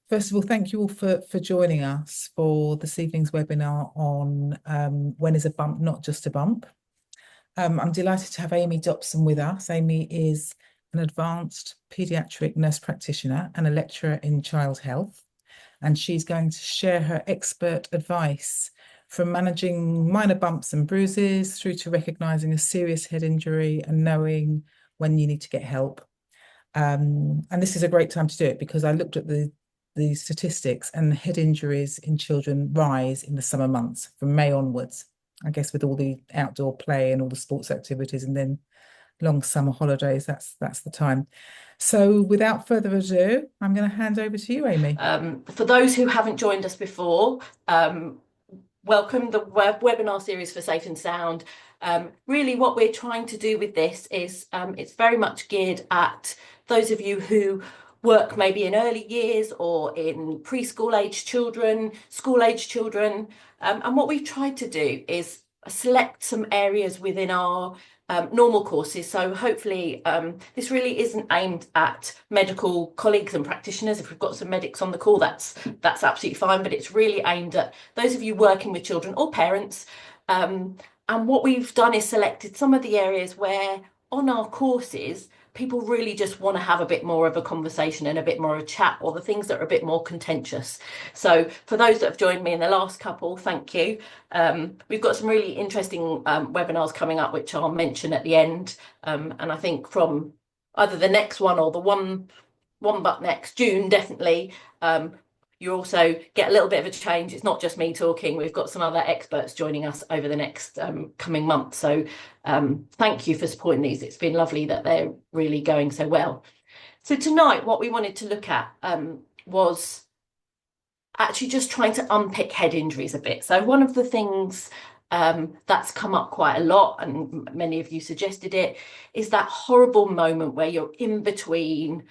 First of all, thank you all for joining us for this evening's webinar on when is a bump not just a bump. I'm delighted to have Amy Dopson with us. Amy is an advanced paediatric nurse practitioner and a lecturer in child health, and she's going to share her expert advice from managing minor bumps and bruises through to recognizing a serious head injury and knowing when you need to get help. And this is a great time to do it because I looked at the statistics, and head injuries in children rise in the summer months from May onwards, I guess, with all the outdoor play and all the sports activities, and then long summer holidays. That's the time. So without further ado, I'm going to hand over to you, Amy. For those who haven't joined us before, welcome the webinar series for Safe and Sound. Really what we're trying to do with this is it's very much geared at those of you who work maybe in early years or in preschool age children, school age children. And what we've tried to do is select some areas within our normal courses. So hopefully this really isn't aimed at medical colleagues and practitioners. If we've got some medics on the call, that's absolutely fine. But it's really aimed at those of you working with children or parents. And what we've done is selected some of the areas where on our courses, people really just want to have a bit more of a conversation and a bit more of a chat, or the things that are a bit more contentious. So for those that have joined me in the last couple, thank you. We've got some really interesting webinars coming up, which I'll mention at the end. And I think from either the next one or the one but next, June, definitely, you also get a little bit of a change. It's not just me talking. We've got some other experts joining us over the next coming months. So thank you for supporting these. It's been lovely that they're really going so well. So tonight, what we wanted to look at was actually just trying to unpick head injuries a bit. So one of the things that's come up quite a lot, and many of you suggested it, is that horrible moment where you're in between.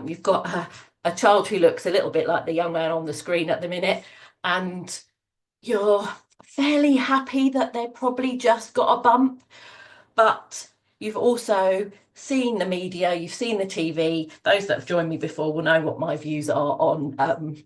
You've got a child who looks a little bit like the young man on the screen at the minute, and you're fairly happy that they've probably just got a bump, but you've also seen the media, you've seen the TV. Those that have joined me before will know what my views are on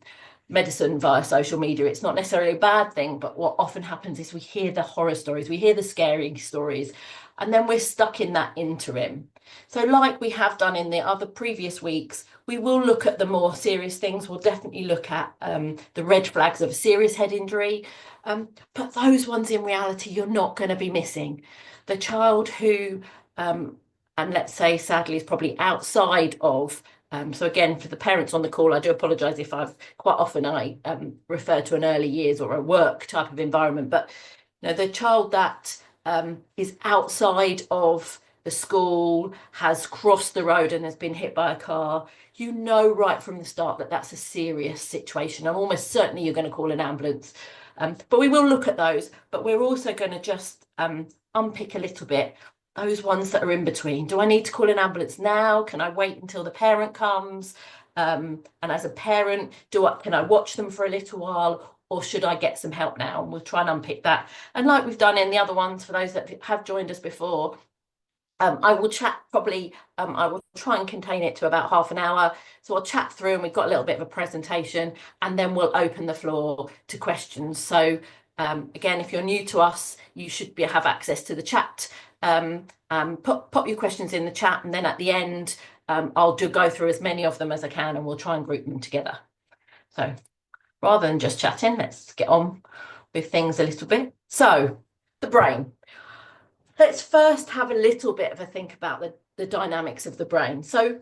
medicine via social media. It's not necessarily a bad thing, but what often happens is we hear the horror stories, we hear the scary stories, and then we're stuck in that interim. So like we have done in the other previous weeks, we will look at the more serious things. We'll definitely look at the red flags of a serious head injury. But those ones in reality, you're not going to be missing. The child who, and let's say sadly, is probably outside of, so again, for the parents on the call, I do apologise if quite often I refer to an early years or a work type of environment, but you know, the child that is outside of the school, has crossed the road and has been hit by a car, you know right from the start that that's a serious situation, and almost certainly you're going to call an ambulance. But we will look at those, but we're also going to just unpick a little bit those ones that are in between. Do I need to call an ambulance now? Can I wait until the parent comes? And as a parent, can I watch them for a little while, or should I get some help now? And we'll try and unpick that. And like we've done in the other ones, for those that have joined us before, I will chat probably, I will try and contain it to about half an hour. So I'll chat through and we've got a little bit of a presentation, and then we'll open the floor to questions. So again, if you're new to us, you should have access to the chat. Pop your questions in the chat, and then at the end, I'll go through as many of them as I can, and we'll try and group them together. So rather than just chatting, let's get on with things a little bit. So the brain. Let's first have a little bit of a think about the dynamics of the brain. So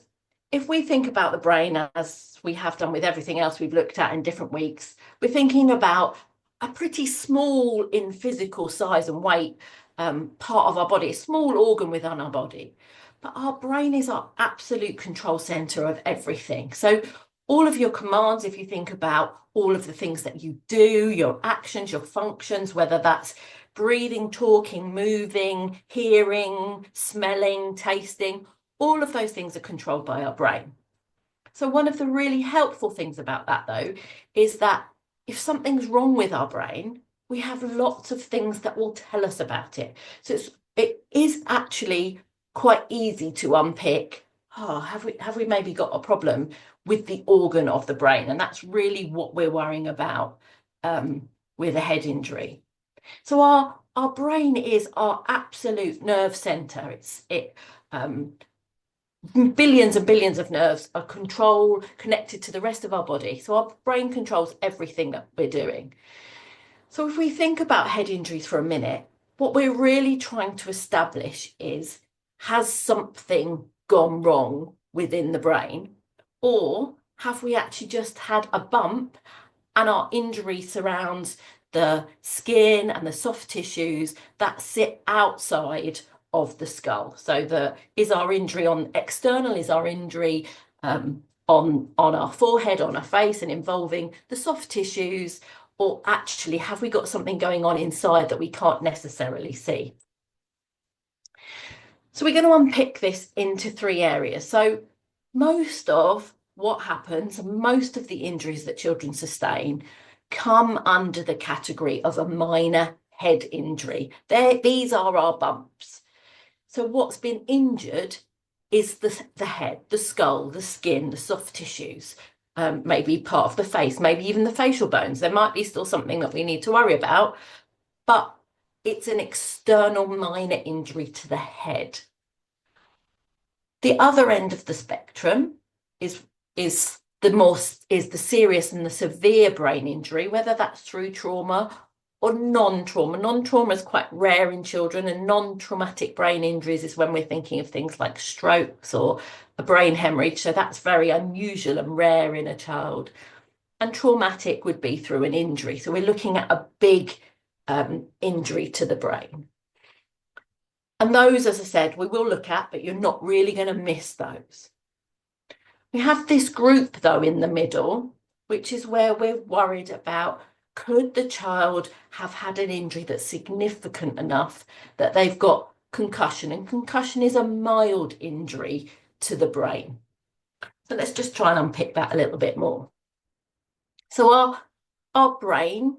if we think about the brain, as we have done with everything else we've looked at in different weeks, we're thinking about a pretty small in physical size and weight part of our body, a small organ within our body. But our brain is our absolute control center of everything. So all of your commands, if you think about all of the things that you do, your actions, your functions, whether that's breathing, talking, moving, hearing, smelling, tasting, all of those things are controlled by our brain. So one of the really helpful things about that, though, is that if something's wrong with our brain, we have lots of things that will tell us about it. So it is actually quite easy to unpick, have we maybe got a problem with the organ of the brain. And that's really what we're worrying about with a head injury. So our brain is our absolute nerve center. Billions and billions of nerves are connected to the rest of our body. So our brain controls everything that we're doing. So if we think about head injuries for a minute, what we're really trying to establish is, has something gone wrong within the brain, or have we actually just had a bump and our injury surrounds the skin and the soft tissues that sit outside of the skull? So is our injury on external, is our injury on our forehead, on our face, and involving the soft tissues, or actually have we got something going on inside that we can't necessarily see? So we're going to unpick this into 3 areas. So most of what happens, most of the injuries that children sustain come under the category of a minor head injury. These are our bumps. So what's been injured is the head, the skull, the skin, the soft tissues, maybe part of the face, maybe even the facial bones. There might be still something that we need to worry about, but it's an external minor injury to the head. The other end of the spectrum is the serious and the severe brain injury, whether that's through trauma or non-trauma. Non-trauma is quite rare in children, and non-traumatic brain injuries is when we're thinking of things like strokes or a brain hemorrhage. So that's very unusual and rare in a child. And traumatic would be through an injury. So we're looking at a big injury to the brain. And those, as I said, we will look at, but you're not really going to miss those. We have this group, though, in the middle, which is where we're worried about, could the child have had an injury that's significant enough that they've got concussion? And concussion is a mild injury to the brain. So let's just try and unpick that a little bit more. So our brain,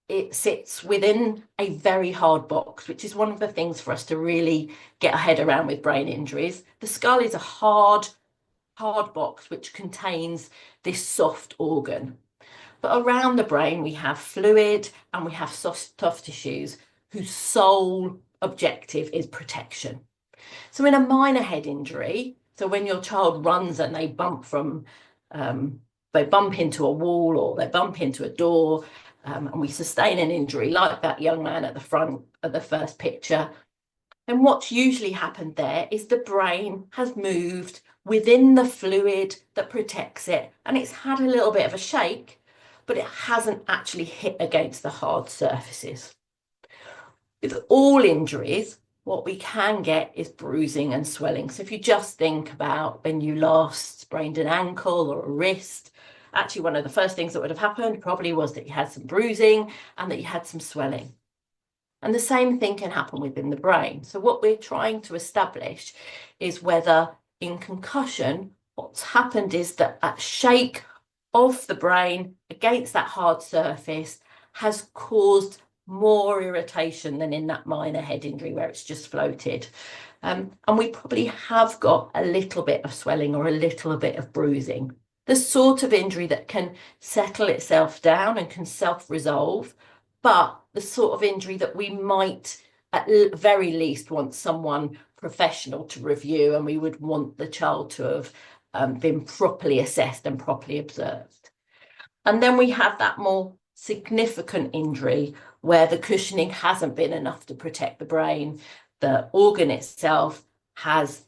it sits within a very hard box, which is one of the things for us to really get our head around with brain injuries. The skull is a hard box which contains this soft organ. But around the brain, we have fluid and we have soft tissues whose sole objective is protection. So in a minor head injury, so when your child runs and they bump into a wall or they bump into a door, and we sustain an injury like that young man at the front of the first picture, then what's usually happened there is the brain has moved within the fluid that protects it, and it's had a little bit of a shake, but it hasn't actually hit against the hard surfaces. With all injuries, what we can get is bruising and swelling. So if you just think about when you last sprained an ankle or a wrist, actually one of the first things that would have happened probably was that you had some bruising and that you had some swelling. And the same thing can happen within the brain. So what we're trying to establish is whether in concussion, what's happened is that that shake of the brain against that hard surface has caused more irritation than in that minor head injury where it's just floated. And we probably have got a little bit of swelling or a little bit of bruising. The sort of injury that can settle itself down and can self-resolve, but the sort of injury that we might at very least want someone professional to review, and we would want the child to have been properly assessed and properly observed. And then we have that more significant injury where the cushioning hasn't been enough to protect the brain. The organ itself has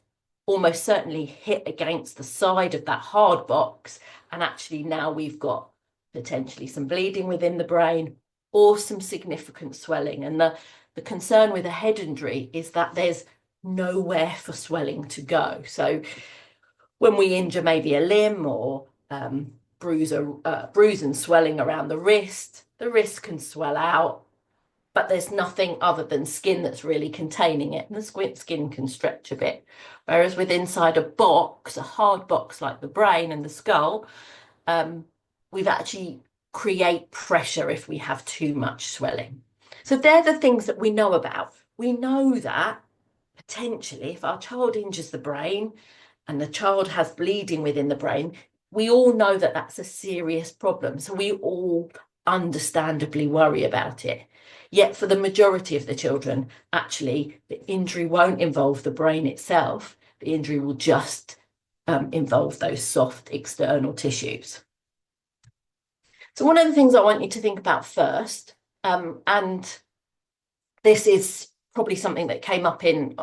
almost certainly hit against the side of that hard box, and actually now we've got potentially some bleeding within the brain or some significant swelling. And the concern with a head injury is that there's nowhere for swelling to go. So when we injure maybe a limb or bruise and swelling around the wrist can swell out, but there's nothing other than skin that's really containing it, and the skin can stretch a bit. Whereas with inside a box, a hard box like the brain and the skull, we've actually create pressure if we have too much swelling. So they're the things that we know about. We know that potentially if our child injures the brain, and the child has bleeding within the brain, we all know that that's a serious problem. So we all understandably worry about it. Yet for the majority of the children, actually, the injury won't involve the brain itself. The injury will just involve those soft external tissues. So one of the things I want you to think about first, and this is probably something that came up in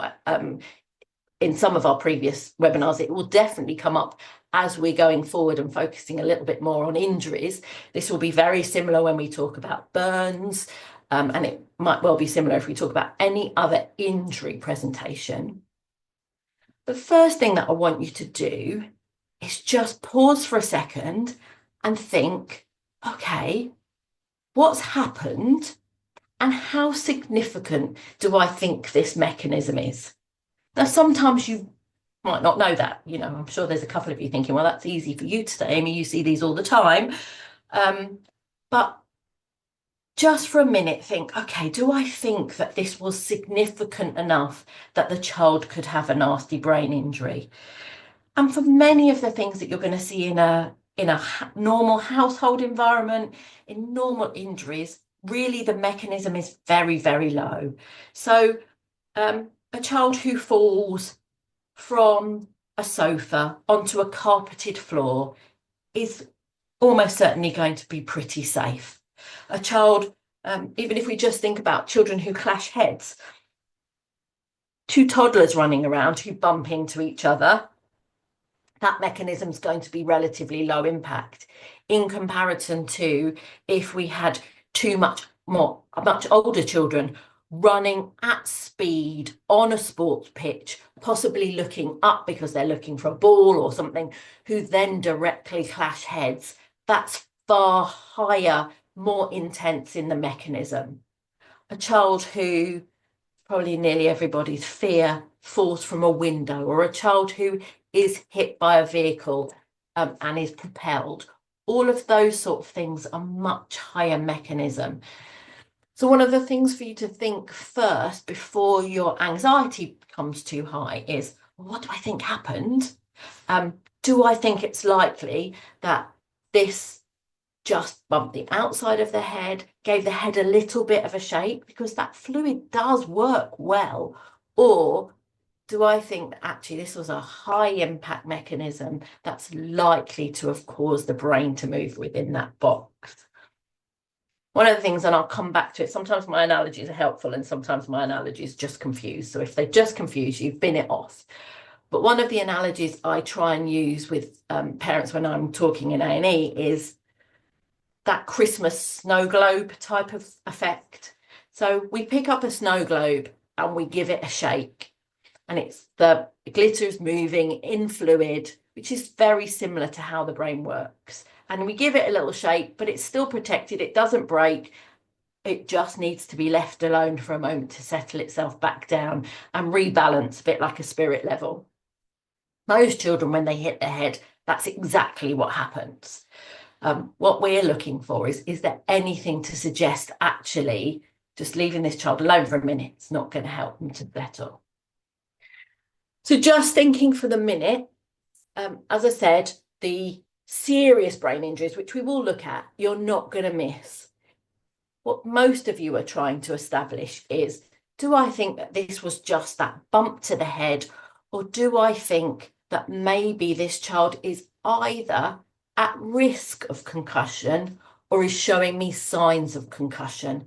some of our previous webinars, it will definitely come up as we're going forward and focusing a little bit more on injuries. This will be very similar when we talk about burns, and it might well be similar if we talk about any other injury presentation. The first thing that I want you to do is just pause for a second and think, okay, what's happened and how significant do I think this mechanism is? Now, sometimes you might not know that. You know, I'm sure there's a couple of you thinking, well, that's easy for you to say, Amy, you see these all the time. But just for a minute, think, okay, do I think that this was significant enough that the child could have a nasty brain injury? And for many of the things that you're going to see in a normal household environment, in normal injuries, really the mechanism is very, very low. So a child who falls from a sofa onto a carpeted floor is almost certainly going to be pretty safe. A child, even if we just think about children who clash heads, two toddlers running around who bump into each other, that mechanism is going to be relatively low impact in comparison to if we had much older children running at speed on a sports pitch, possibly looking up because they're looking for a ball or something, who then directly clash heads. That's far higher, more intense in the mechanism. A child who, probably nearly everybody's fear, falls from a window, or a child who is hit by a vehicle and is propelled. All of those sort of things are much higher mechanism. So one of the things for you to think first before your anxiety becomes too high is, what do I think happened? Do I think it's likely that this just bumped the outside of the head, gave the head a little bit of a shake, because that fluid does work well? Or do I think that actually this was a high impact mechanism that's likely to have caused the brain to move within that box? One of the things, and I'll come back to it, sometimes my analogies are helpful and sometimes my analogies just confuse. So if they just confuse you, bin it off. But one of the analogies I try and use with parents when I'm talking in A&E is that Christmas snow globe type of effect. So we pick up a snow globe and we give it a shake, and it's the glitter is moving in fluid, which is very similar to how the brain works. And we give it a little shake, but it's still protected. It doesn't break. It just needs to be left alone for a moment to settle itself back down and rebalance, a bit like a spirit level. Most children, when they hit their head, that's exactly what happens. What we're looking for is there anything to suggest actually just leaving this child alone for a minute is not going to help them to settle? So just thinking for the minute, as I said, the serious brain injuries, which we will look at, you're not going to miss. What most of you are trying to establish is, do I think that this was just that bump to the head, or do I think that maybe this child is either at risk of concussion or is showing me signs of concussion?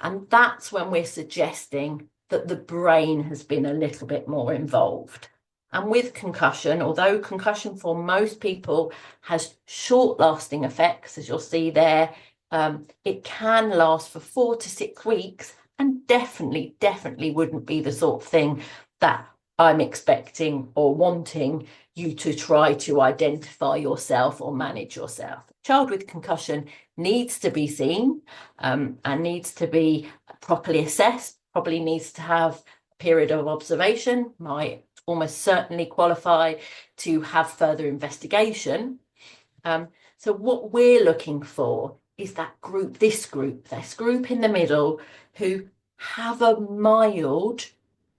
And that's when we're suggesting that the brain has been a little bit more involved. And with concussion, although concussion for most people has short-lasting effects, as you'll see there, it can last for 4 to 6 weeks, and definitely wouldn't be the sort of thing that I'm expecting or wanting you to try to identify yourself or manage yourself. A child with concussion needs to be seen and needs to be properly assessed, probably needs to have a period of observation, might almost certainly qualify to have further investigation. So what we're looking for is that group, this group in the middle, who have a mild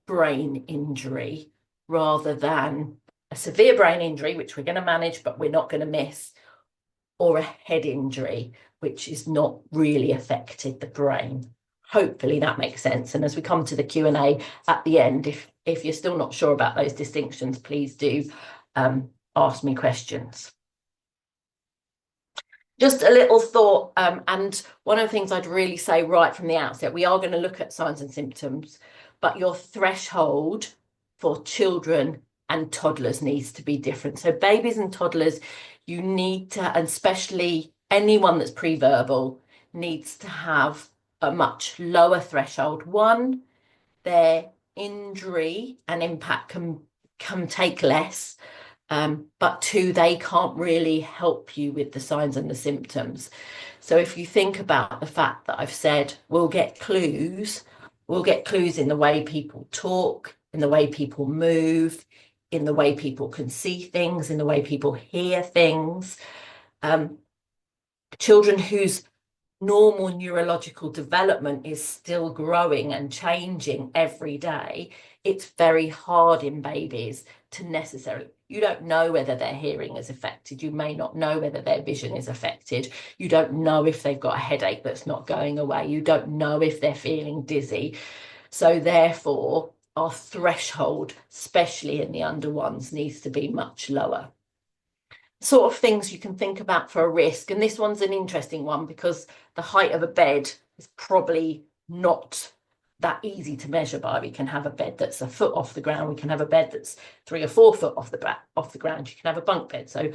brain injury rather than a severe brain injury, which we're going to manage, but we're not going to miss, or a head injury, which is not really affected the brain. Hopefully that makes sense. And as we come to the Q&A at the end, if you're still not sure about those distinctions, please do ask me questions. Just a little thought, and one of the things I'd really say right from the outset, we are going to look at signs and symptoms, but your threshold for children and toddlers needs to be different. So babies and toddlers, you need to, and especially anyone that's pre-verbal, needs to have a much lower threshold. One, their injury and impact can take less. But two, they can't really help you with the signs and the symptoms. So if you think about the fact that I've said we'll get clues in the way people talk, in the way people move, in the way people can see things, in the way people hear things. Children whose normal neurological development is still growing and changing every day, it's very hard in babies to necessarily, you don't know whether their hearing is affected, you may not know whether their vision is affected, you don't know if they've got a headache that's not going away, you don't know if they're feeling dizzy. So therefore our threshold, especially in the under ones, needs to be much lower. Sort of things you can think about for a risk, and this one's an interesting one because the height of a bed is probably not that easy to measure by. We can have a bed that's a foot off the ground, we can have a bed that's 3 or 4 foot off the ground, you can have a bunk bed. So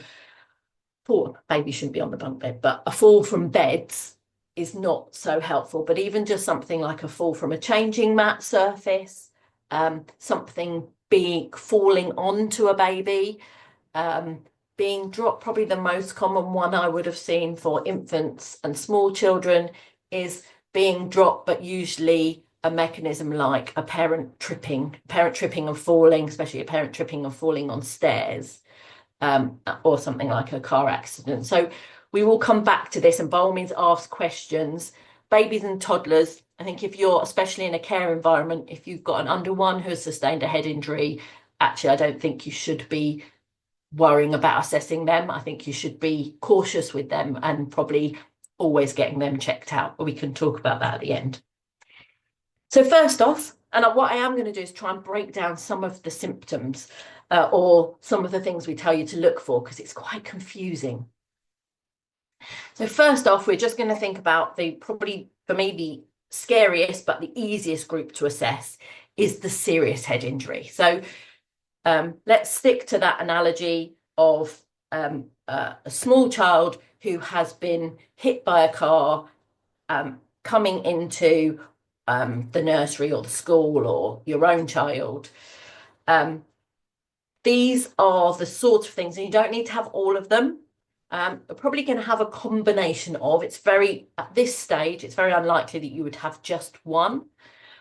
baby shouldn't be on the bunk bed, but a fall from beds is not so helpful. But even just something like a fall from a changing mat surface, something falling onto a baby, being dropped, probably the most common one I would have seen for infants and small children is being dropped, but usually a mechanism like a parent tripping and falling, especially a parent tripping and falling on stairs, or something like a car accident. So we will come back to this, and by all means ask questions. Babies and toddlers, I think if you're, especially in a care environment, if you've got an under one who has sustained a head injury, actually I don't think you should be worrying about assessing them. I think you should be cautious with them and probably always getting them checked out, but we can talk about that at the end. So first off, and what I am going to do is try and break down some of the symptoms or some of the things we tell you to look for, because it's quite confusing. So first off, we're just going to think about probably for me the scariest but the easiest group to assess is the serious head injury. So let's stick to that analogy of a small child who has been hit by a car coming into the nursery or the school or your own child. These are the sort of things, and you don't need to have all of them. You're probably going to have a combination of, at this stage, it's very unlikely that you would have just one.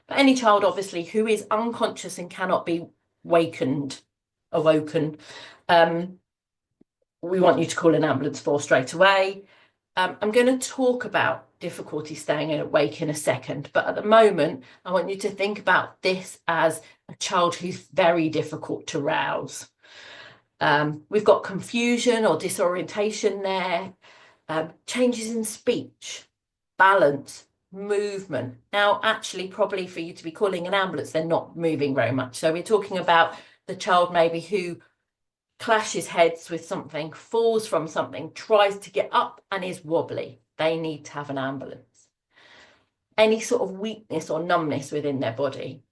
But any child, obviously, who is unconscious and cannot be awoken, we want you to call an ambulance for straight away. I'm going to talk about difficulty staying awake in a second, but at the moment, I want you to think about this as a child who's very difficult to rouse. We've got confusion or disorientation there, changes in speech, balance, movement. Now, actually, probably for you to be calling an ambulance, they're not moving very much. So we're talking about the child maybe who clashes heads with something, falls from something, tries to get up and is wobbly. They need to have an ambulance. Any sort of weakness or numbness within their body,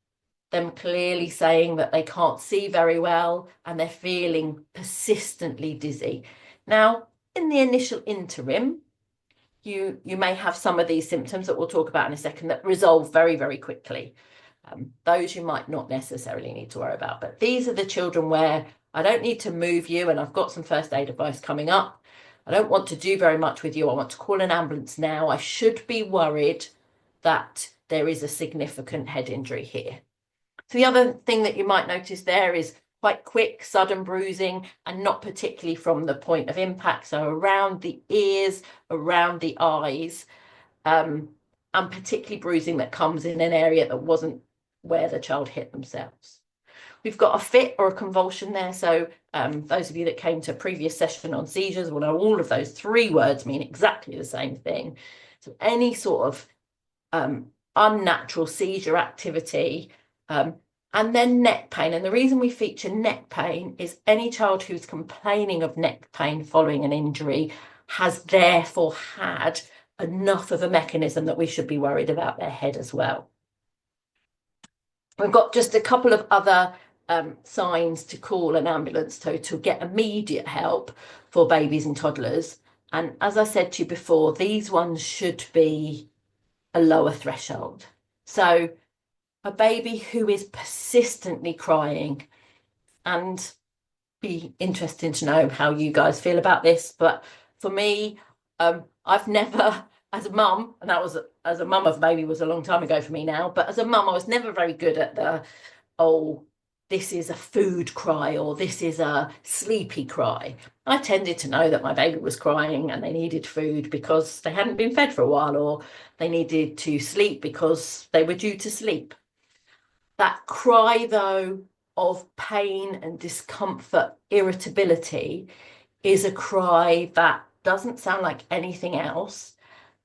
them clearly saying that they can't see very well and they're feeling persistently dizzy. Now, in the initial interim, you may have some of these symptoms that we'll talk about in a second that resolve very, very quickly. Those you might not necessarily need to worry about, but these are the children where I don't need to move you, and I've got some first aid advice coming up. I don't want to do very much with you. I want to call an ambulance now. I should be worried that there is a significant head injury here. So the other thing that you might notice there is quite quick, sudden bruising, and not particularly from the point of impact. So around the ears, around the eyes, and particularly bruising that comes in an area that wasn't where the child hit themselves. we've got a fit or a convulsion there. So those of you that came to a previous session on seizures will know all of those 3 words mean exactly the same thing. So any sort of unnatural seizure activity, and then neck pain. And the reason we feature neck pain is any child who's complaining of neck pain following an injury has therefore had enough of a mechanism that we should be worried about their head as well. We've got just a couple of other signs to call an ambulance to get immediate help for babies and toddlers. And as I said to you before, these ones should be a lower threshold. So a baby who is persistently crying, and be interesting to know how you guys feel about this, but for me, I've never, as a mum, and that was as a mum of a baby was a long time ago for me now, but as a mum I was never very good at the, oh, this is a food cry or this is a sleepy cry. I tended to know that my baby was crying and they needed food because they hadn't been fed for a while, or they needed to sleep because they were due to sleep. That cry, though, of pain and discomfort, irritability, is a cry that doesn't sound like anything else,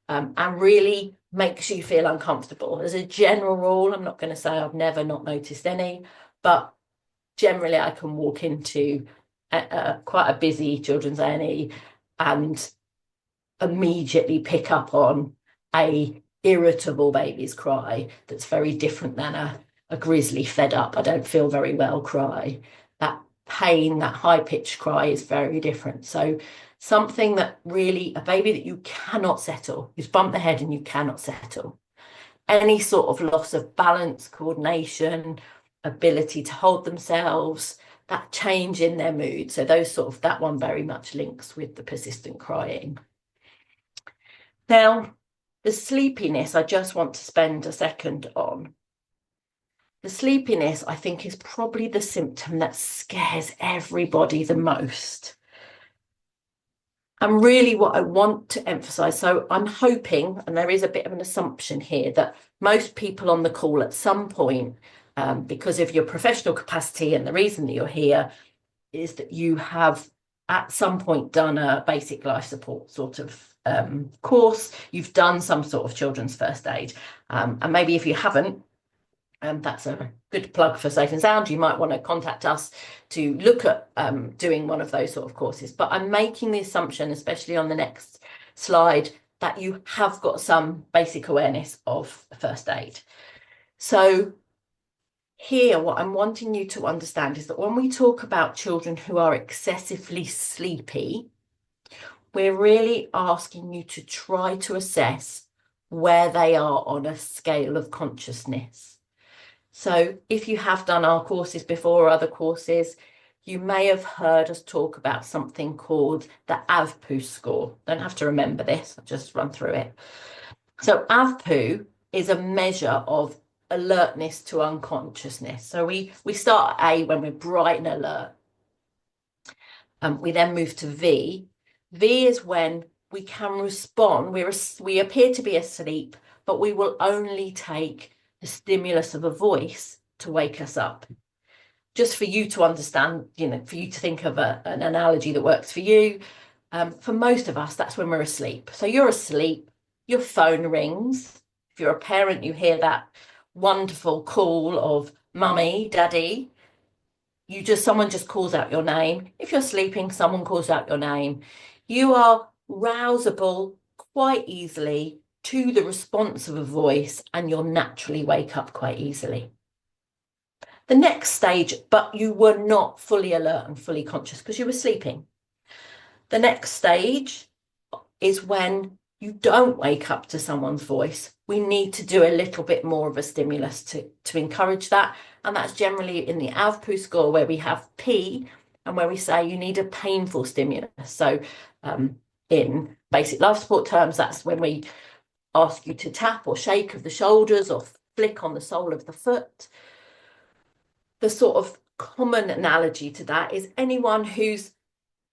and really makes you feel uncomfortable. As a general rule, I'm not going to say I've never not noticed any, but generally I can walk into quite a busy children's A&E and immediately pick up on a irritable baby's cry that's very different than a grizzly fed up, I don't feel very well cry. That pain, that high-pitched cry is very different. So something that really, a baby that you cannot settle, who's bumped their head and you cannot settle. Any sort of loss of balance, coordination, ability to hold themselves, that change in their mood. So those sort of, that one very much links with the persistent crying. Now, the sleepiness, I just want to spend a second on. The sleepiness, I think, is probably the symptom that scares everybody the most. And really what I want to emphasize, so I'm hoping, and there is a bit of an assumption here, that most people on the call at some point, because of your professional capacity and the reason that you're here, is that you have at some point done a basic life support sort of course. You've done some sort of children's first aid. And maybe if you haven't, that's a good plug for Safe and Sound. You might want to contact us to look at doing one of those sort of courses. But I'm making the assumption, especially on the next slide, that you have got some basic awareness of first aid. So here, what I'm wanting you to understand is that when we talk about children who are excessively sleepy, we're really asking you to try to assess where they are on a scale of consciousness. So if you have done our courses before or other courses, you may have heard us talk about something called the AVPU score. Don't have to remember this, I'll just run through it. So AVPU is a measure of alertness to unconsciousness. So we start at A when we're bright and alert. We then move to V. V is when we can respond. We appear to be asleep, but we will only take the stimulus of a voice to wake us up. Just for you to understand, for you to think of an analogy that works for you. For most of us, that's when we're asleep. So you're asleep, your phone rings. If you're a parent, you hear that wonderful call of mummy, daddy. Someone just calls out your name. If you're sleeping, someone calls out your name. You are rousable quite easily to the response of a voice, and you'll naturally wake up quite easily. The next stage, but you were not fully alert and fully conscious because you were sleeping. The next stage is when you don't wake up to someone's voice. We need to do a little bit more of a stimulus to encourage that. And that's generally in the AVPU score, where we have P and where we say you need a painful stimulus. So in basic life support terms, that's when we ask you to tap or shake of the shoulders or flick on the sole of the foot. The sort of common analogy to that is anyone who's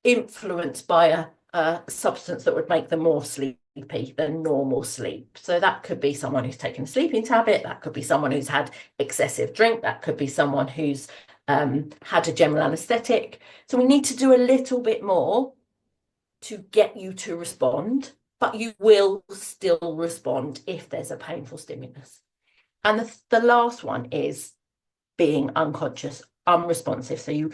influenced by a substance that would make them more sleepy than normal sleep. So that could be someone who's taken a sleeping tablet, that could be someone who's had excessive drink, that could be someone who's had a general anaesthetic. So we need to do a little bit more to get you to respond, but you will still respond if there's a painful stimulus. And the last one is being unconscious, unresponsive. So you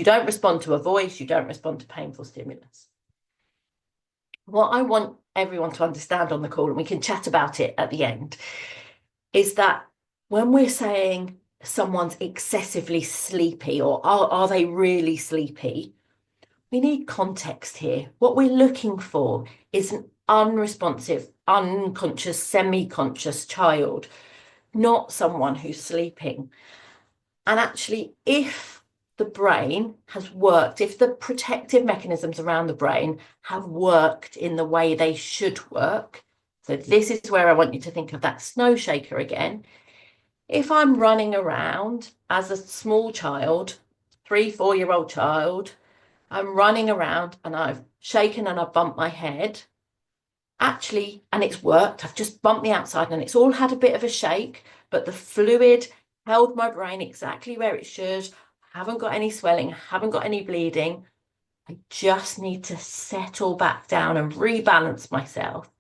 don't respond to a voice, you don't respond to painful stimulus. What I want everyone to understand on the call, and we can chat about it at the end, is that when we're saying someone's excessively sleepy, or are they really sleepy, we need context here. What we're looking for is an unresponsive, unconscious, semi-conscious child, not someone who's sleeping. And actually, if the brain has worked, if the protective mechanisms around the brain have worked in the way they should work, so this is where I want you to think of that snow shaker again. If I'm running around as a small child, 3-4-year-old child, I'm running around and I've shaken and I've bumped my head, actually, and it's worked. I've just bumped the outside and it's all had a bit of a shake, but the fluid held my brain exactly where it should. I haven't got any swelling, haven't got any bleeding. I just need to settle back down and rebalance myself.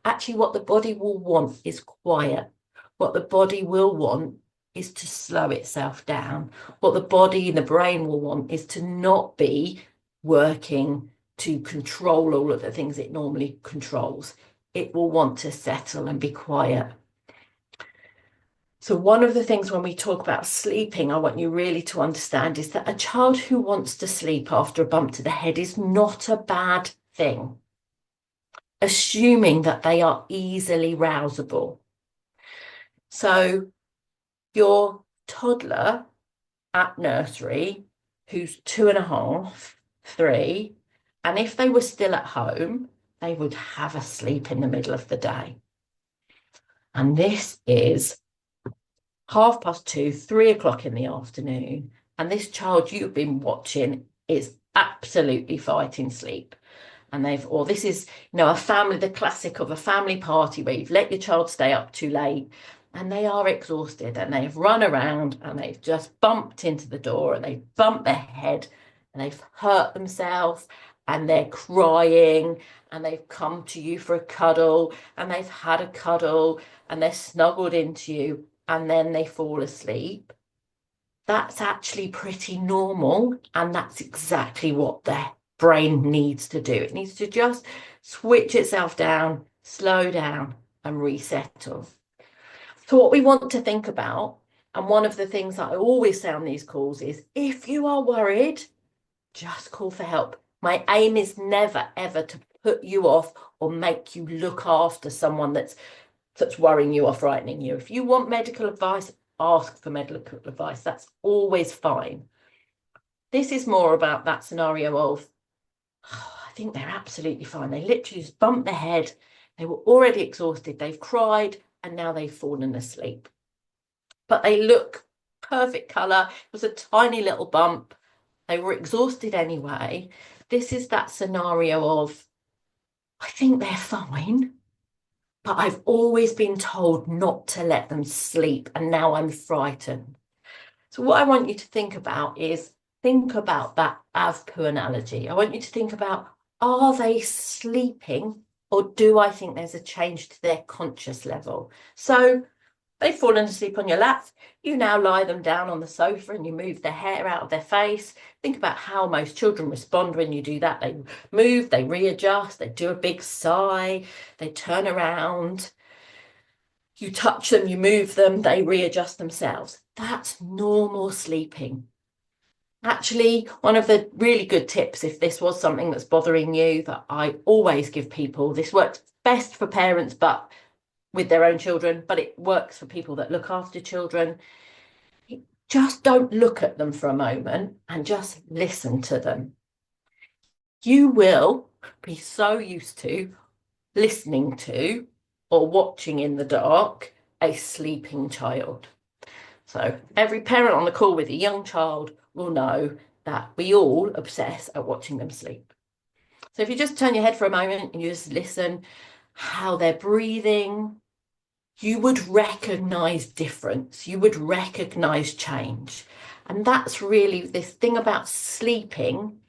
Actually, what the body will want is quiet. What the body will want is to slow itself down. What the body and the brain will want is to not be working to control all of the things it normally controls. It will want to settle and be quiet. So one of the things when we talk about sleeping, I want you really to understand is that a child who wants to sleep after a bump to the head is not a bad thing, assuming that they are easily rousable. So your toddler at nursery, who's 2.5, 3, and if they were still at home, they would have a sleep in the middle of the day. And this is 2:30, 3 o'clock in the afternoon. And this child you've been watching is absolutely fighting sleep. And this is, a family, the classic of a family party where you've let your child stay up too late and they are exhausted and they've run around and they've just bumped into the door and they've bumped their head and they've hurt themselves and they're crying and they've come to you for a cuddle and they've had a cuddle and they're snuggled into you and then they fall asleep. That's actually pretty normal, and that's exactly what their brain needs to do. It needs to just switch itself down, slow down, and resettle. So what we want to think about, and one of the things that I always say on these calls is, if you are worried, just call for help. My aim is never, ever to put you off or make you look after someone that's worrying you or frightening you. If you want medical advice, ask for medical advice. That's always fine. This is more about that scenario of, I think they're absolutely fine. They literally just bumped their head. They were already exhausted. They've cried and now they've fallen asleep. But they look perfect colour. It was a tiny little bump. They were exhausted anyway. This is that scenario of, I think they're fine, but I've always been told not to let them sleep and now I'm frightened. So what I want you to think about that AVPU analogy. I want you to think about, are they sleeping or do I think there's a change to their conscious level? So they've fallen asleep on your lap. You now lie them down on the sofa and you move their hair out of their face. Think about how most children respond when you do that. They move, they readjust, they do a big sigh, they turn around. You touch them, you move them, they readjust themselves. That's normal sleeping. Actually, one of the really good tips, if this was something that's bothering you, that I always give people, this works best for parents, but with their own children, but it works for people that look after children. Just don't look at them for a moment and just listen to them. You will be so used to listening to or watching in the dark a sleeping child. So every parent on the call with a young child will know that we all obsess at watching them sleep. So if you just turn your head for a moment and you just listen how they're breathing, you would recognize difference. You would recognize change. And that's really this thing about sleeping.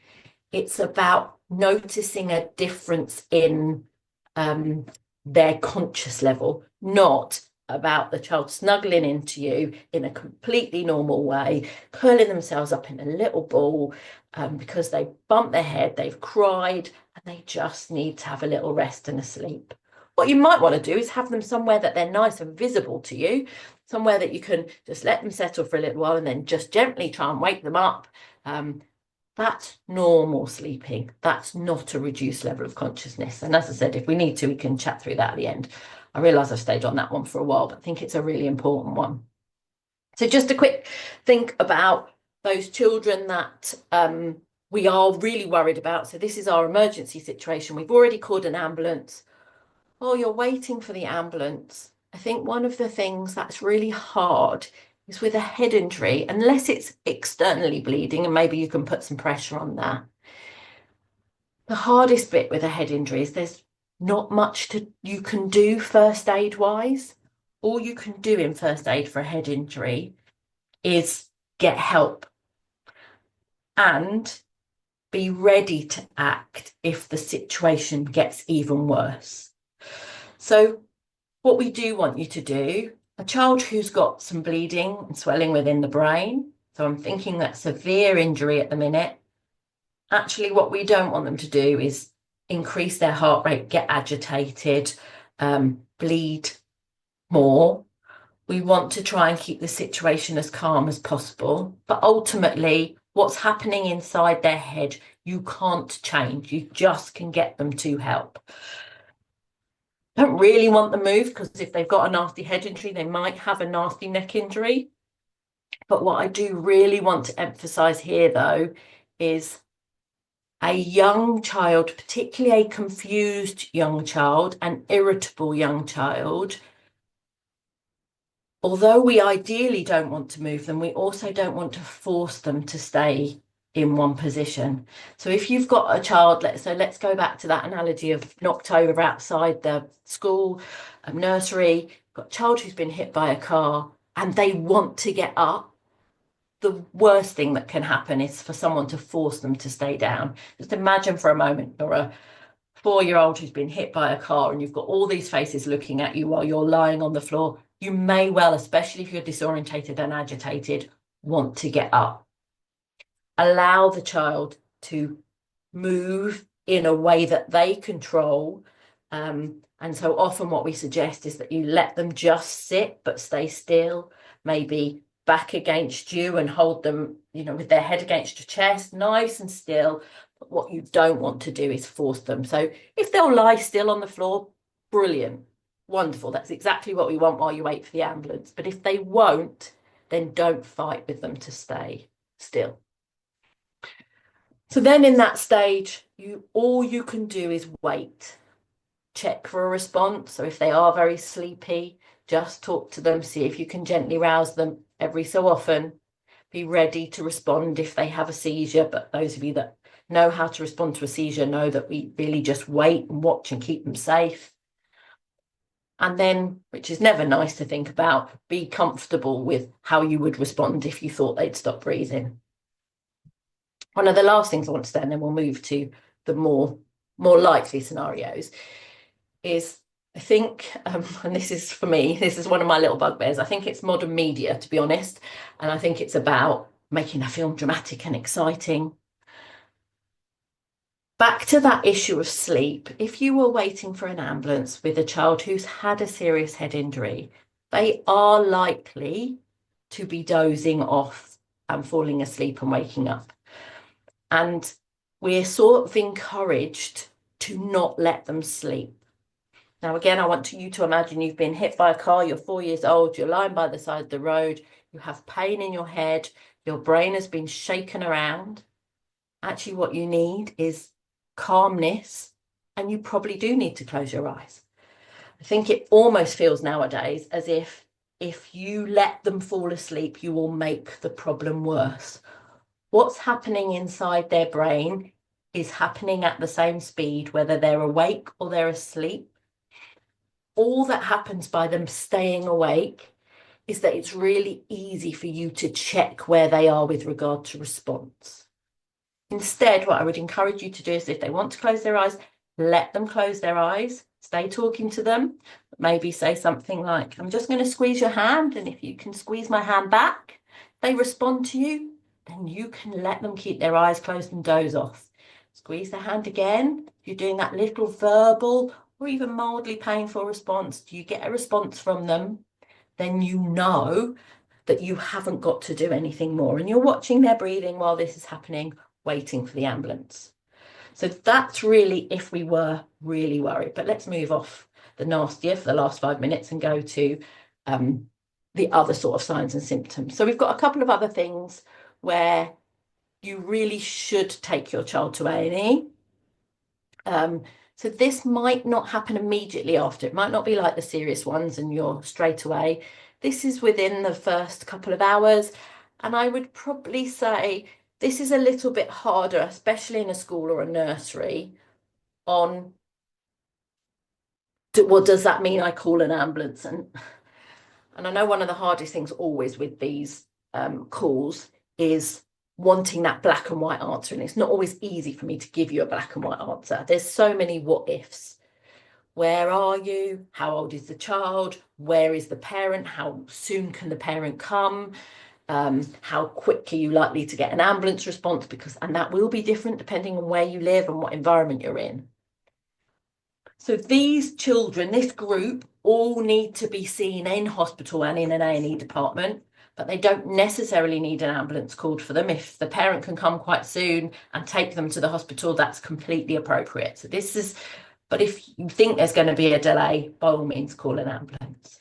It's about noticing a difference in their conscious level, not about the child snuggling into you in a completely normal way, curling themselves up in a little ball because they bumped their head, they've cried, and they just need to have a little rest and a sleep. What you might want to do is have them somewhere that they're nice and visible to you, somewhere that you can just let them settle for a little while and then just gently try and wake them up. That's normal sleeping. That's not a reduced level of consciousness. And as I said, if we need to, we can chat through that at the end. I realise I've stayed on that one for a while, but I think it's a really important one. So just a quick think about those children that we are really worried about. So this is our emergency situation. We've already called an ambulance. Oh, you're waiting for the ambulance. I think one of the things that's really hard is with a head injury, unless it's externally bleeding, and maybe you can put some pressure on that. The hardest bit with a head injury is there's not much you can do first aid wise. All you can do in first aid for a head injury is get help and be ready to act if the situation gets even worse. So what we do want you to do, a child who's got some bleeding and swelling within the brain, so I'm thinking that severe injury at the minute, actually what we don't want them to do is increase their heart rate, get agitated, bleed more. We want to try and keep the situation as calm as possible, but ultimately what's happening inside their head, you can't change. You just can get them to help. Don't really want them moved because if they've got a nasty head injury, they might have a nasty neck injury. But what I do really want to emphasize here, though, is a young child, particularly a confused young child, an irritable young child, although we ideally don't want to move them, we also don't want to force them to stay in one position. So if you've got a child, let's go back to that analogy of knocked over outside the school, nursery, got a child who's been hit by a car and they want to get up. The worst thing that can happen is for someone to force them to stay down. Just imagine for a moment you're a 4-year-old who's been hit by a car and you've got all these faces looking at you while you're lying on the floor. You may well, especially if you're disorientated and agitated, want to get up. Allow the child to move in a way that they control. And so often what we suggest is that you let them just sit but stay still, maybe back against you and hold them, with their head against your chest, nice and still. But what you don't want to do is force them. So if they'll lie still on the floor, brilliant, wonderful. That's exactly what we want while you wait for the ambulance. But if they won't, then don't fight with them to stay still. So then in that stage, all you can do is wait, check for a response. So if they are very sleepy, just talk to them, see if you can gently rouse them every so often. Be ready to respond if they have a seizure. But those of you that know how to respond to a seizure know that we really just wait and watch and keep them safe. And then, which is never nice to think about, be comfortable with how you would respond if you thought they'd stop breathing. One of the last things I want to say, and then we'll move to the more likely scenarios, is I think, and this is for me, this is one of my little bugbears, I think it's modern media, to be honest, and I think it's about making a film dramatic and exciting. Back to that issue of sleep, if you were waiting for an ambulance with a child who's had a serious head injury, they are likely to be dozing off and falling asleep and waking up. And we're sort of encouraged to not let them sleep. Now, again, I want you to imagine you've been hit by a car, you're 4 years old, you're lying by the side of the road, you have pain in your head, your brain has been shaken around. Actually, what you need is calmness, and you probably do need to close your eyes. I think it almost feels nowadays as if you let them fall asleep, you will make the problem worse. What's happening inside their brain is happening at the same speed, whether they're awake or they're asleep. All that happens by them staying awake is that it's really easy for you to check where they are with regard to response. Instead, what I would encourage you to do is if they want to close their eyes, let them close their eyes, stay talking to them, maybe say something like, I'm just going to squeeze your hand, and if you can squeeze my hand back, they respond to you, then you can let them keep their eyes closed and doze off. Squeeze the hand again. If you're doing that little verbal or even mildly painful response, do you get a response from them? Then you know that you haven't got to do anything more, and you're watching their breathing while this is happening, waiting for the ambulance. So that's really if we were really worried. But let's move off the nastier for the last 5 minutes and go to the other sort of signs and symptoms. So we've got a couple of other things where you really should take your child to A&E. So this might not happen immediately after. It might not be like the serious ones and you're straight away. This is within the first couple of hours. And I would probably say this is a little bit harder, especially in a school or a nursery, on what does that mean I call an ambulance? And I know one of the hardest things always with these calls is wanting that black and white answer. And it's not always easy for me to give you a black and white answer. There's so many what ifs. Where are you? How old is the child? Where is the parent? How soon can the parent come? How quick are you likely to get an ambulance response? And that will be different depending on where you live and what environment you're in. So these children, this group, all need to be seen in hospital and in an A&E department, but they don't necessarily need an ambulance called for them. If the parent can come quite soon and take them to the hospital, that's completely appropriate. So but if you think there's going to be a delay, by all means, call an ambulance.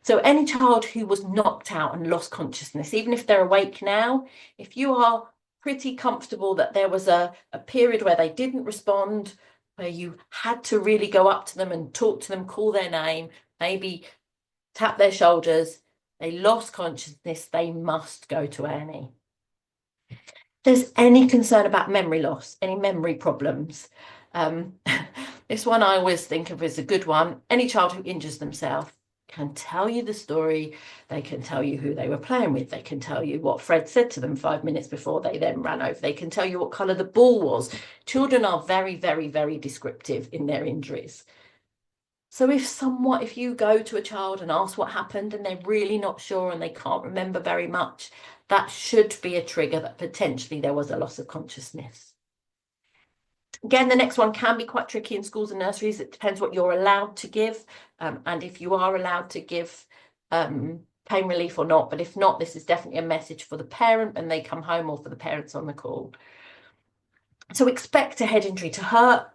So any child who was knocked out and lost consciousness, even if they're awake now, if you are pretty comfortable that there was a period where they didn't respond, where you had to really go up to them and talk to them, call their name, maybe tap their shoulders, they lost consciousness, they must go to A&E. If there's any concern about memory loss, any memory problems, this one I always think of as a good one. Any child who injures themselves can tell you the story. They can tell you who they were playing with. They can tell you what Fred said to them 5 minutes before they then ran over. They can tell you what colour the ball was. Children are very, very, very descriptive in their injuries. So if you go to a child and ask what happened and they're really not sure and they can't remember very much, that should be a trigger that potentially there was a loss of consciousness. Again, the next one can be quite tricky in schools and nurseries. It depends what you're allowed to give, and if you are allowed to give pain relief or not. But if not, this is definitely a message for the parent when they come home or for the parents on the call. So expect a head injury to hurt,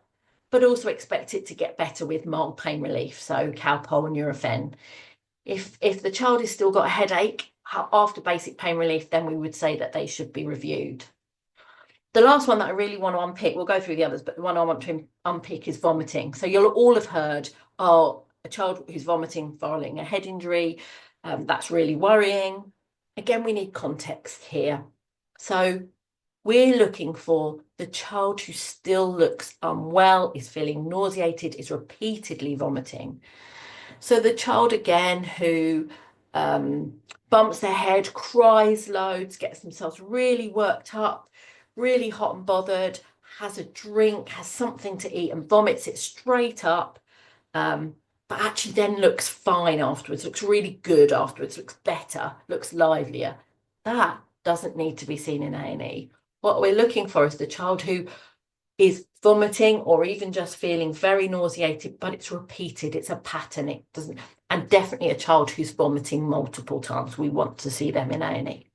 but also expect it to get better with mild pain relief, so Calpol and Nurofen. If the child has still got a headache after basic pain relief, then we would say that they should be reviewed. The last one that I really want to unpick, we'll go through the others, but the one I want to unpick is vomiting. So you'll all have heard, oh, a child who's vomiting following a head injury, that's really worrying. Again, we need context here. So we're looking for the child who still looks unwell, is feeling nauseated, is repeatedly vomiting. So the child, again, who bumps their head, cries loads, gets themselves really worked up, really hot and bothered, has a drink, has something to eat and vomits it straight up, but actually then looks fine afterwards, looks really good afterwards, looks better, looks livelier. That doesn't need to be seen in A&E. What we're looking for is the child who is vomiting or even just feeling very nauseated, but it's repeated, it's a pattern, and definitely a child who's vomiting multiple times. We want to see them in A&E.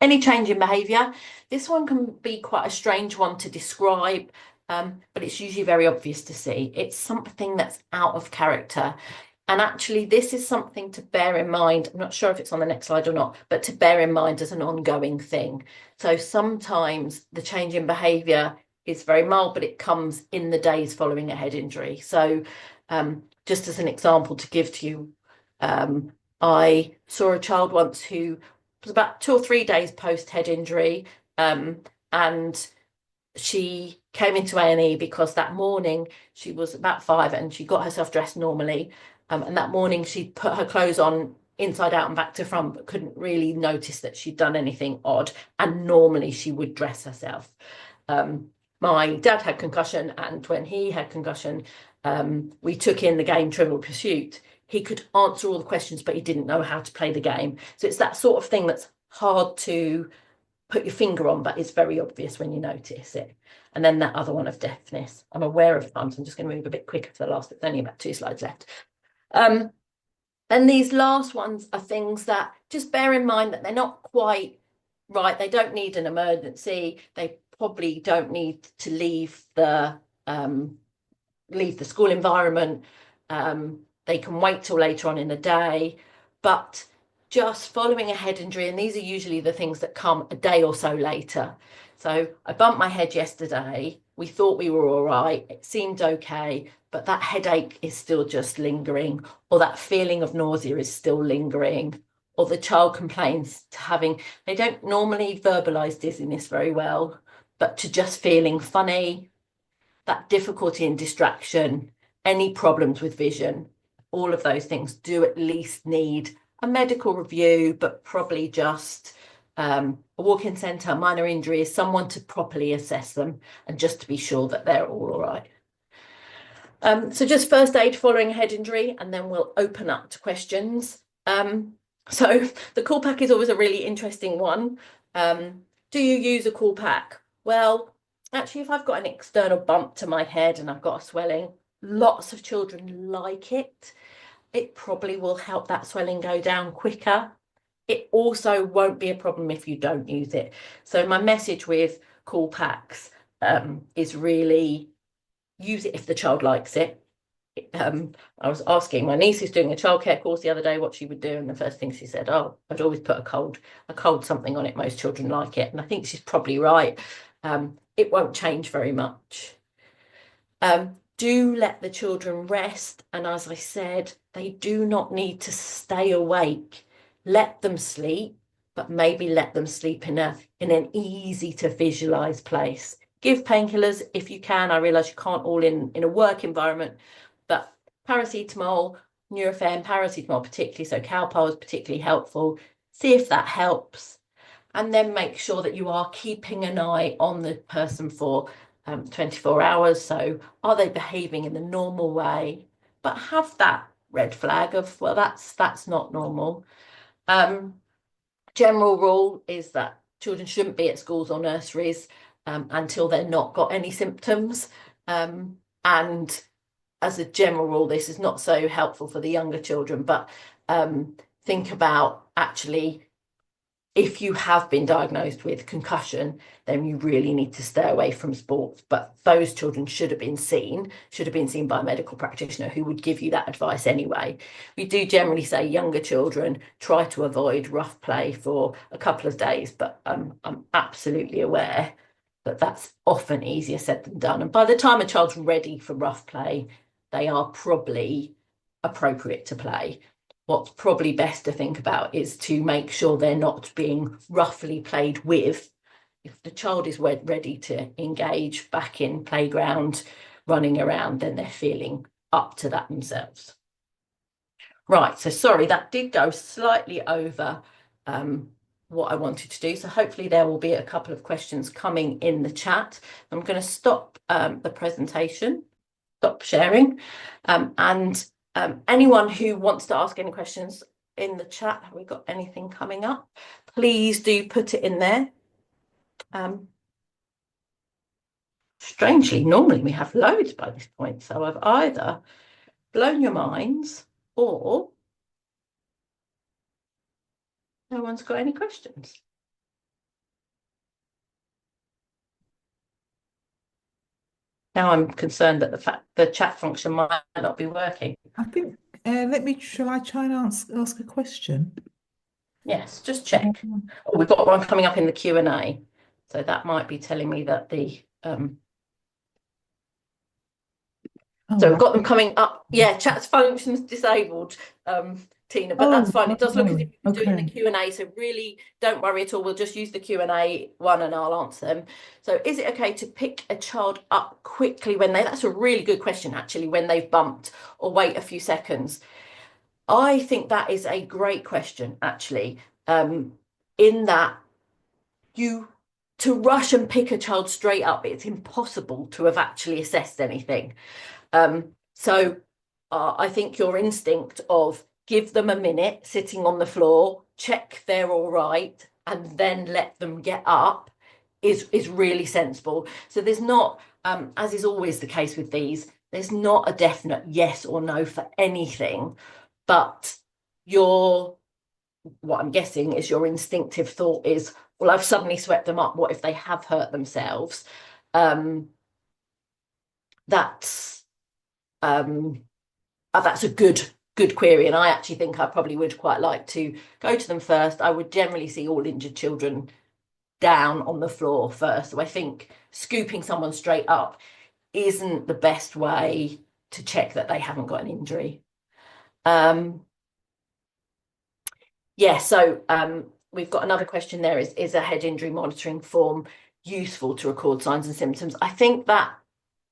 Any change in behaviour, this one can be quite a strange one to describe, but it's usually very obvious to see. It's something that's out of character. And actually, this is something to bear in mind. I'm not sure if it's on the next slide or not, but to bear in mind as an ongoing thing. So sometimes the change in behaviour is very mild, but it comes in the days following a head injury. So just as an example to give to you, I saw a child once who was about 2 or 3 days post head injury, and she came into A&E because that morning she was about 5 and she got herself dressed normally, and that morning she put her clothes on inside out and back to front, but couldn't really notice that she'd done anything odd. And normally she would dress herself. My dad had concussion, and when he had concussion, we took in the game Trivial Pursuit. He could answer all the questions, but he didn't know how to play the game. So it's that sort of thing that's hard to put your finger on, but it's very obvious when you notice it. And then that other one of deafness, I'm aware of times. I'm just going to move a bit quicker for the last, it's only about 2 slides left. Then these last ones are things that just bear in mind that they're not quite right. They don't need an emergency. They probably don't need to leave the school environment. They can wait till later on in the day, but just following a head injury, and these are usually the things that come a day or so later. So I bumped my head yesterday. We thought we were all right. It seemed okay, but that headache is still just lingering, or that feeling of nausea is still lingering, or the child complains to having, they don't normally verbalize dizziness very well, but to just feeling funny, that difficulty in distraction, any problems with vision, all of those things do at least need a medical review, but probably just a walk-in centre, minor injuries, someone to properly assess them and just to be sure that they're all right. So just first aid following a head injury, and then we'll open up to questions. So the cool pack is always a really interesting one. Do you use a cool pack? Well, actually, if I've got an external bump to my head and I've got a swelling, lots of children like it. It probably will help that swelling go down quicker. It also won't be a problem if you don't use it. So my message with cool packs is really use it if the child likes it. I was asking my niece who's doing a childcare course the other day what she would do, and the first thing she said, oh, I'd always put a cold something on it. Most children like it, and I think she's probably right. It won't change very much. Do let the children rest, and as I said, they do not need to stay awake. Let them sleep, but maybe let them sleep in an easy to visualize place. Give painkillers if you can. I realize you can't all in a work environment, but paracetamol, Nurofen, paracetamol particularly, so Calpol is particularly helpful. See if that helps, and then make sure that you are keeping an eye on the person for 24 hours. So are they behaving in the normal way, but have that red flag of, well, that's not normal. General rule is that children shouldn't be at schools or nurseries until they're not got any symptoms. And as a general rule, this is not so helpful for the younger children, but think about actually, if you have been diagnosed with concussion, then you really need to stay away from sports. But those children should have been seen by a medical practitioner who would give you that advice anyway. We do generally say younger children try to avoid rough play for a couple of days, but I'm absolutely aware that that's often easier said than done. And by the time a child's ready for rough play, they are probably appropriate to play. What's probably best to think about is to make sure they're not being roughly played with. If the child is ready to engage back in playground, running around, then they're feeling up to that themselves. Right, so sorry, that did go slightly over what I wanted to do. So hopefully there will be a couple of questions coming in the chat. I'm going to stop the presentation, stop sharing, and anyone who wants to ask any questions in the chat, have we got anything coming up? Please do put it in there. Strangely, normally we have loads by this point, so I've either blown your minds or no one's got any questions. Now I'm concerned that the chat function might not be working. I think, shall I try and ask a question? Yes, just check. Oh, we've got one coming up in the Q&A. So that might be telling me that the... So we've got them coming up. Yeah, chat functions disabled, Tina, but that's fine. It does look as if you can do it in the Q&A, so really don't worry at all. We'll just use the Q&A one and I'll answer them. So is it okay to pick a child up quickly when that's a really good question, actually, when they've bumped, or wait a few seconds? I think that is a great question, actually, in that to rush and pick a child straight up, it's impossible to have actually assessed anything. So I think your instinct of give them a minute sitting on the floor, check they're all right, and then let them get up is really sensible. So there's not, as is always the case with these, there's not a definite yes or no for anything, but what I'm guessing is your instinctive thought is, well, I've suddenly swept them up. What if they have hurt themselves? That's a good query, and I actually think I probably would quite like to go to them first. I would generally see all injured children down on the floor first. So I think scooping someone straight up isn't the best way to check that they haven't got an injury. Yeah, so we've got another question there. Is a head injury monitoring form useful to record signs and symptoms? I think that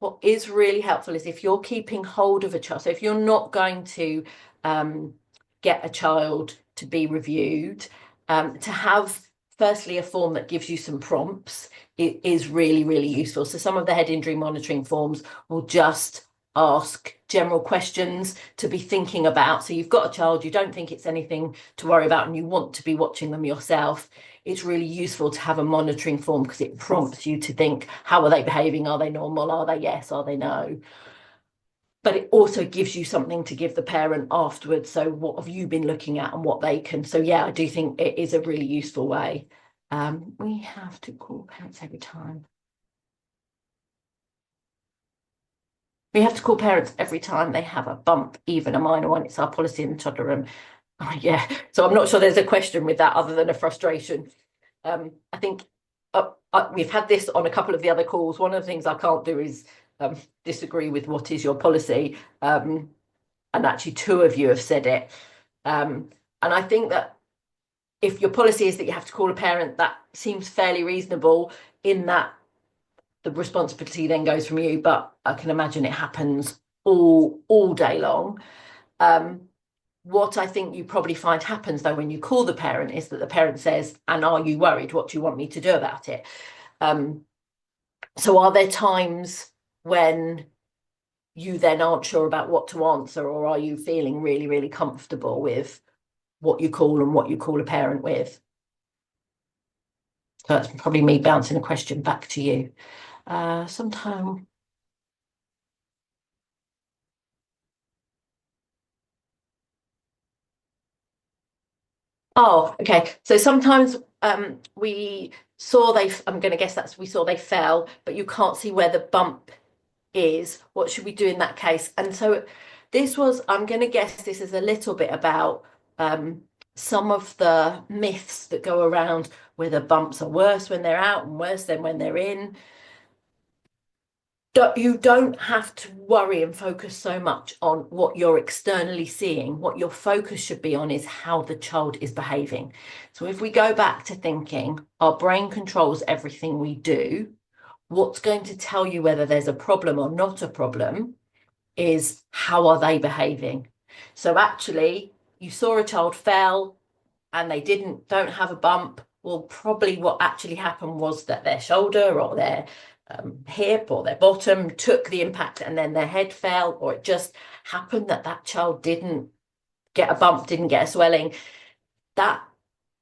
what is really helpful is if you're keeping hold of a child, so if you're not going to get a child to be reviewed, to have firstly a form that gives you some prompts is really, really useful. So some of the head injury monitoring forms will just ask general questions to be thinking about. So you've got a child, you don't think it's anything to worry about, and you want to be watching them yourself. It's really useful to have a monitoring form because it prompts you to think, how are they behaving? Are they normal? Are they yes? Are they no? But it also gives you something to give the parent afterwards. So what have you been looking at and what they can. So yeah, I do think it is a really useful way. We have to call parents every time. We have to call parents every time they have a bump, even a minor one. It's our policy in the toddler room. Oh, yeah, so I'm not sure there's a question with that other than a frustration. I think we've had this on a couple of the other calls. One of the things I can't do is disagree with what is your policy. And actually two of you have said it. And I think that if your policy is that you have to call a parent, that seems fairly reasonable in that the responsibility then goes from you, but I can imagine it happens all day long. What I think you probably find happens though when you call the parent is that the parent says, and are you worried? What do you want me to do about it? So are there times when you then aren't sure about what to answer, or are you feeling really, really comfortable with what you call and what you call a parent with? So that's probably me bouncing a question back to you. Sometime. Oh, okay. So sometimes we saw I'm going to guess we saw they fell, but you can't see where the bump is. What should we do in that case? And so I'm going to guess this is a little bit about some of the myths that go around whether bumps are worse when they're out and worse than when they're in. You don't have to worry and focus so much on what you're externally seeing. What your focus should be on is how the child is behaving. So if we go back to thinking our brain controls everything we do, what's going to tell you whether there's a problem or not a problem is how are they behaving. So actually you saw a child fell and they don't have a bump. Well, probably what actually happened was that their shoulder or their hip or their bottom took the impact and then their head fell, or it just happened that child didn't get a bump, didn't get a swelling. That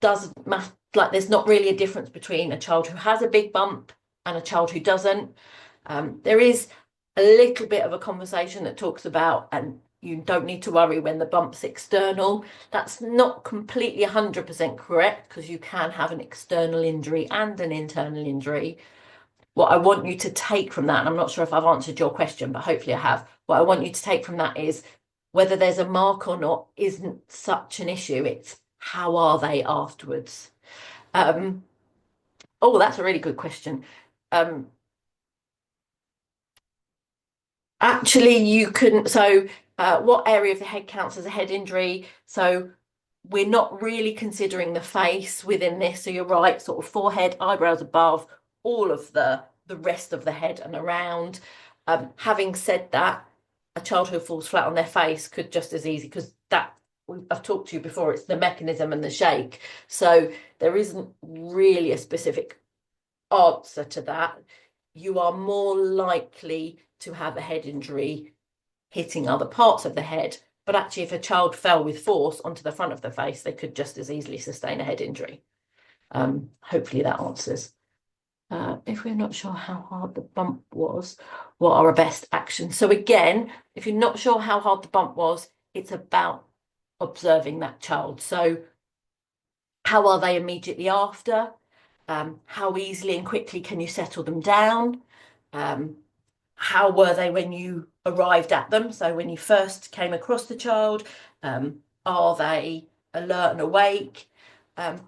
doesn't matter. Like, there's not really a difference between a child who has a big bump and a child who doesn't. There is a little bit of a conversation that talks about, and you don't need to worry when the bump's external. That's not completely 100% correct, because you can have an external injury and an internal injury. What I want you to take from that, and I'm not sure if I've answered your question, but hopefully I have. What I want you to take from that is whether there's a mark or not isn't such an issue. It's how are they afterwards? Oh, that's a really good question. Actually, you couldn't. So what area of the head counts as a head injury? So we're not really considering the face within this. So you're right, sort of forehead, eyebrows above, all of the rest of the head and around. Having said that, a child who falls flat on their face could just as easy, because that I've talked to you before, it's the mechanism and the shake. So there isn't really a specific answer to that. You are more likely to have a head injury hitting other parts of the head, but actually if a child fell with force onto the front of the face, they could just as easily sustain a head injury. Hopefully that answers. If we're not sure how hard the bump was, what are our best actions? So again, if you're not sure how hard the bump was, it's about observing that child. So how are they immediately after? How easily and quickly can you settle them down? How were they when you arrived at them? So when you first came across the child, are they alert and awake?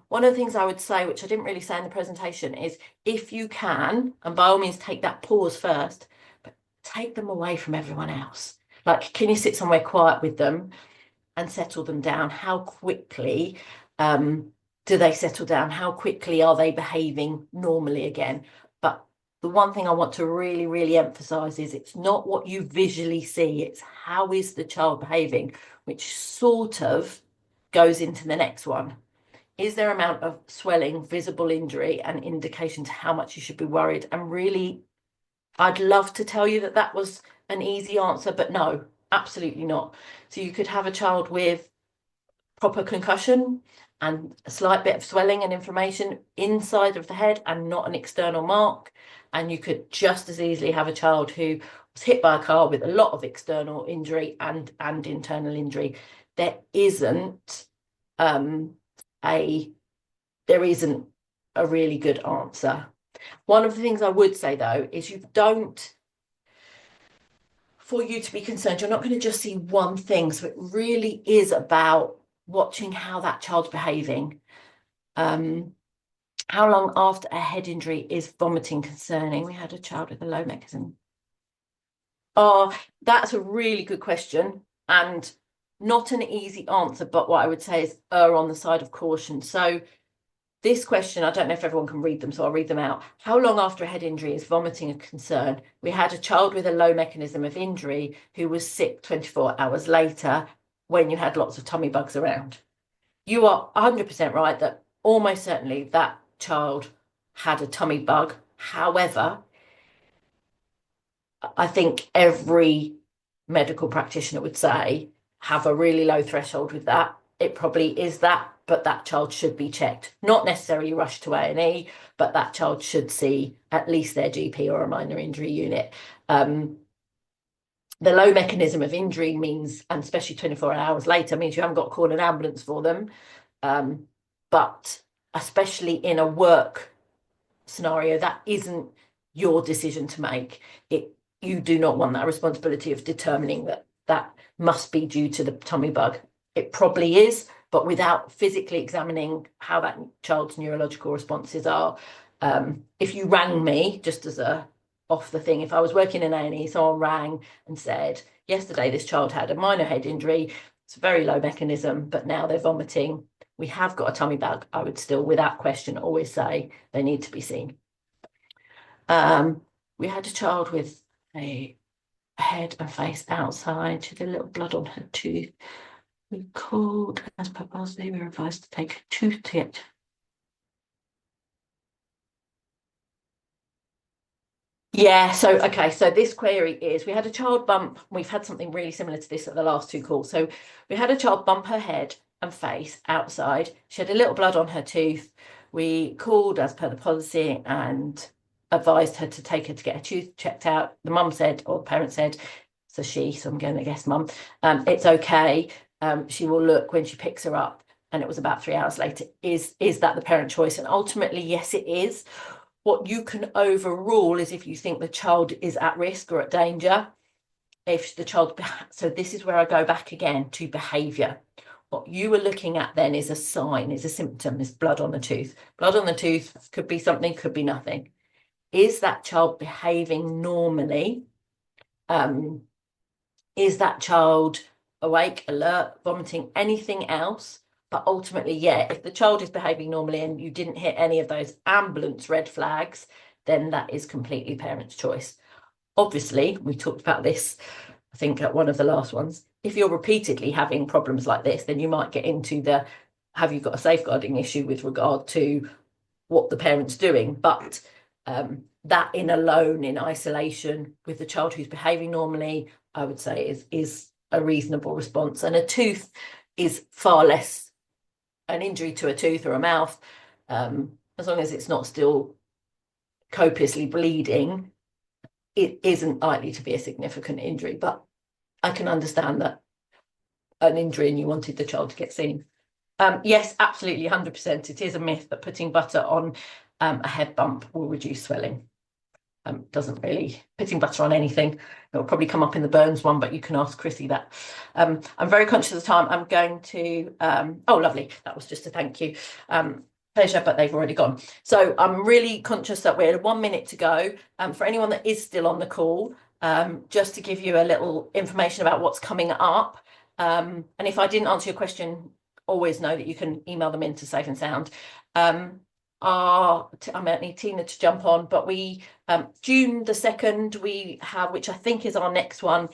One of the things I would say, which I didn't really say in the presentation, is if you can, and by all means take that pause first, but take them away from everyone else. Like, can you sit somewhere quiet with them and settle them down? How quickly do they settle down? How quickly are they behaving normally again? But the one thing I want to really, really emphasize is it's not what you visually see, it's how is the child behaving, which sort of goes into the next one. Is there amount of swelling, visible injury, and indication to how much you should be worried? And really, I'd love to tell you that that was an easy answer, but no, absolutely not. So you could have a child with proper concussion and a slight bit of swelling and inflammation inside of the head and not an external mark. And you could just as easily have a child who was hit by a car with a lot of external injury and internal injury. There isn't a really good answer. One of the things I would say though is for you to be concerned, you're not going to just see one thing. So it really is about watching how that child's behaving. How long after a head injury is vomiting concerning? We had a child with a low mechanism. Oh, that's a really good question and not an easy answer, but what I would say is err on the side of caution. So this question, I don't know if everyone can read them, so I'll read them out. How long after a head injury is vomiting a concern? We had a child with a low mechanism of injury who was sick 24 hours later when you had lots of tummy bugs around. You are 100% right that almost certainly that child had a tummy bug. However, I think every medical practitioner would say have a really low threshold with that. It probably is that, but that child should be checked. Not necessarily rushed to A&E, but that child should see at least their GP or a minor injury unit. The low mechanism of injury means, and especially 24 hours later, means you haven't got to call an ambulance for them. But especially in a work scenario, that isn't your decision to make. You do not want that responsibility of determining that must be due to the tummy bug. It probably is, but without physically examining how that child's neurological responses are. If you rang me, just as a off the thing, if I was working in A&E, someone rang and said, yesterday this child had a minor head injury, it's a very low mechanism, but now they're vomiting, we have got a tummy bug, I would still, without question, always say they need to be seen. We had a child with a head and face outside. She had a little blood on her tooth. We called, as per policy, we were advised to take a tooth to get. Yeah, so okay, so this query is, we had a child bump, we've had something really similar to this at the last two calls. So we had a child bump her head and face outside. She had a little blood on her tooth. We called as per the policy and advised her to take her to get her tooth checked out. The mum said, or the parent said, so I'm going to guess mum, it's okay. She will look when she picks her up. And it was about 3 hours later. Is that the parent choice? And ultimately, yes, it is. What you can overrule is if you think the child is at risk or at danger. If the child, so this is where I go back again to behaviour. What you were looking at then is a sign, is a symptom, is blood on the tooth. Blood on the tooth could be something, could be nothing. Is that child behaving normally? Is that child awake, alert, vomiting, anything else? But ultimately, yeah, if the child is behaving normally and you didn't hit any of those ambulance red flags, then that is completely parent's choice. Obviously, we talked about this think at one of the last ones, if you're repeatedly having problems like this, then you might get into the, have you got a safeguarding issue with regard to what the parent's doing? But that alone, in isolation with the child who's behaving normally, I would say is a reasonable response. And a tooth is far less an injury to a tooth or a mouth, as long as it's not still copiously bleeding, it isn't likely to be a significant injury. But I can understand that an injury and you wanted the child to get seen. Yes, absolutely, 100%. It is a myth that putting butter on a head bump will reduce swelling. Doesn't really. Putting butter on anything, it will probably come up in the burns one, but you can ask Chrissy that. I'm very conscious of the time. I'm going to, oh, lovely. That was just a thank you. Pleasure, but they've already gone. So I'm really conscious that we're 1 minute to go. For anyone that is still on the call, just to give you a little information about what's coming up. And if I didn't answer your question, always know that you can email them into Safe and Sound. I might need Tina to jump on, but we June the 2nd we have, which I think is our next one,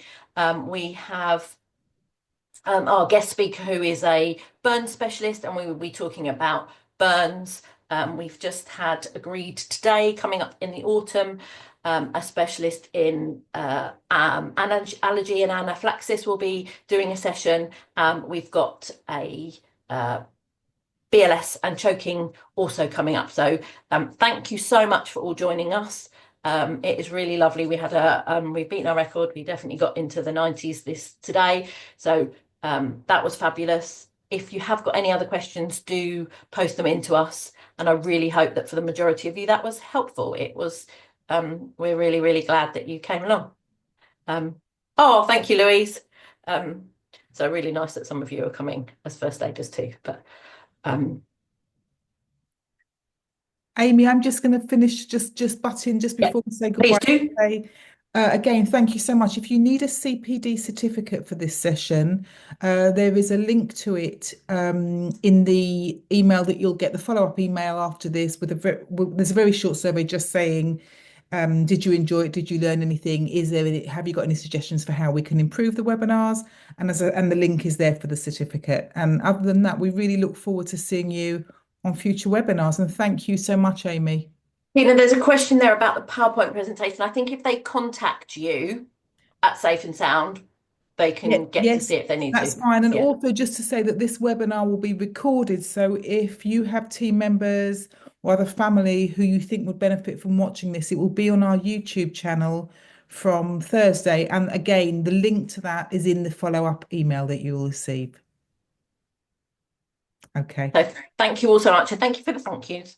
we have our guest speaker who is a burn specialist, and we will be talking about burns. We've just had agreed today, coming up in the autumn, a specialist in allergy and anaphylaxis will be doing a session. We've got a BLS and choking also coming up. So thank you so much for all joining us. It is really lovely. We had we've beaten our record. We definitely got into the 90s today. So that was fabulous. If you have got any other questions, do post them into us. And I really hope that for the majority of you, that was helpful. It was, we're really, really glad that you came along. Oh, thank you, Louise. So really nice that some of you are coming as first aiders too. But Amy, I'm just going to finish, just butt in just before we say goodbye. Please do. Again, thank you so much. If you need a CPD certificate for this session, there is a link to it in the email that you'll get, the follow-up email after this, with there's a very short survey just saying, did you enjoy it? Did you learn anything? Have you got any suggestions for how we can improve the webinars? And the link is there for the certificate. And other than that, we really look forward to seeing you on future webinars. And thank you so much, Amy. There's a question there about the PowerPoint presentation. I think if they contact you at Safe and Sound, they can get to see it if they need to. That's fine. And also just to say that this webinar will be recorded. So if you have team members or other family who you think would benefit from watching this, it will be on our YouTube channel from Thursday. And again, the link to that is in the follow-up email that you will receive. Okay. So thank you all so much. And thank you for the thank yous.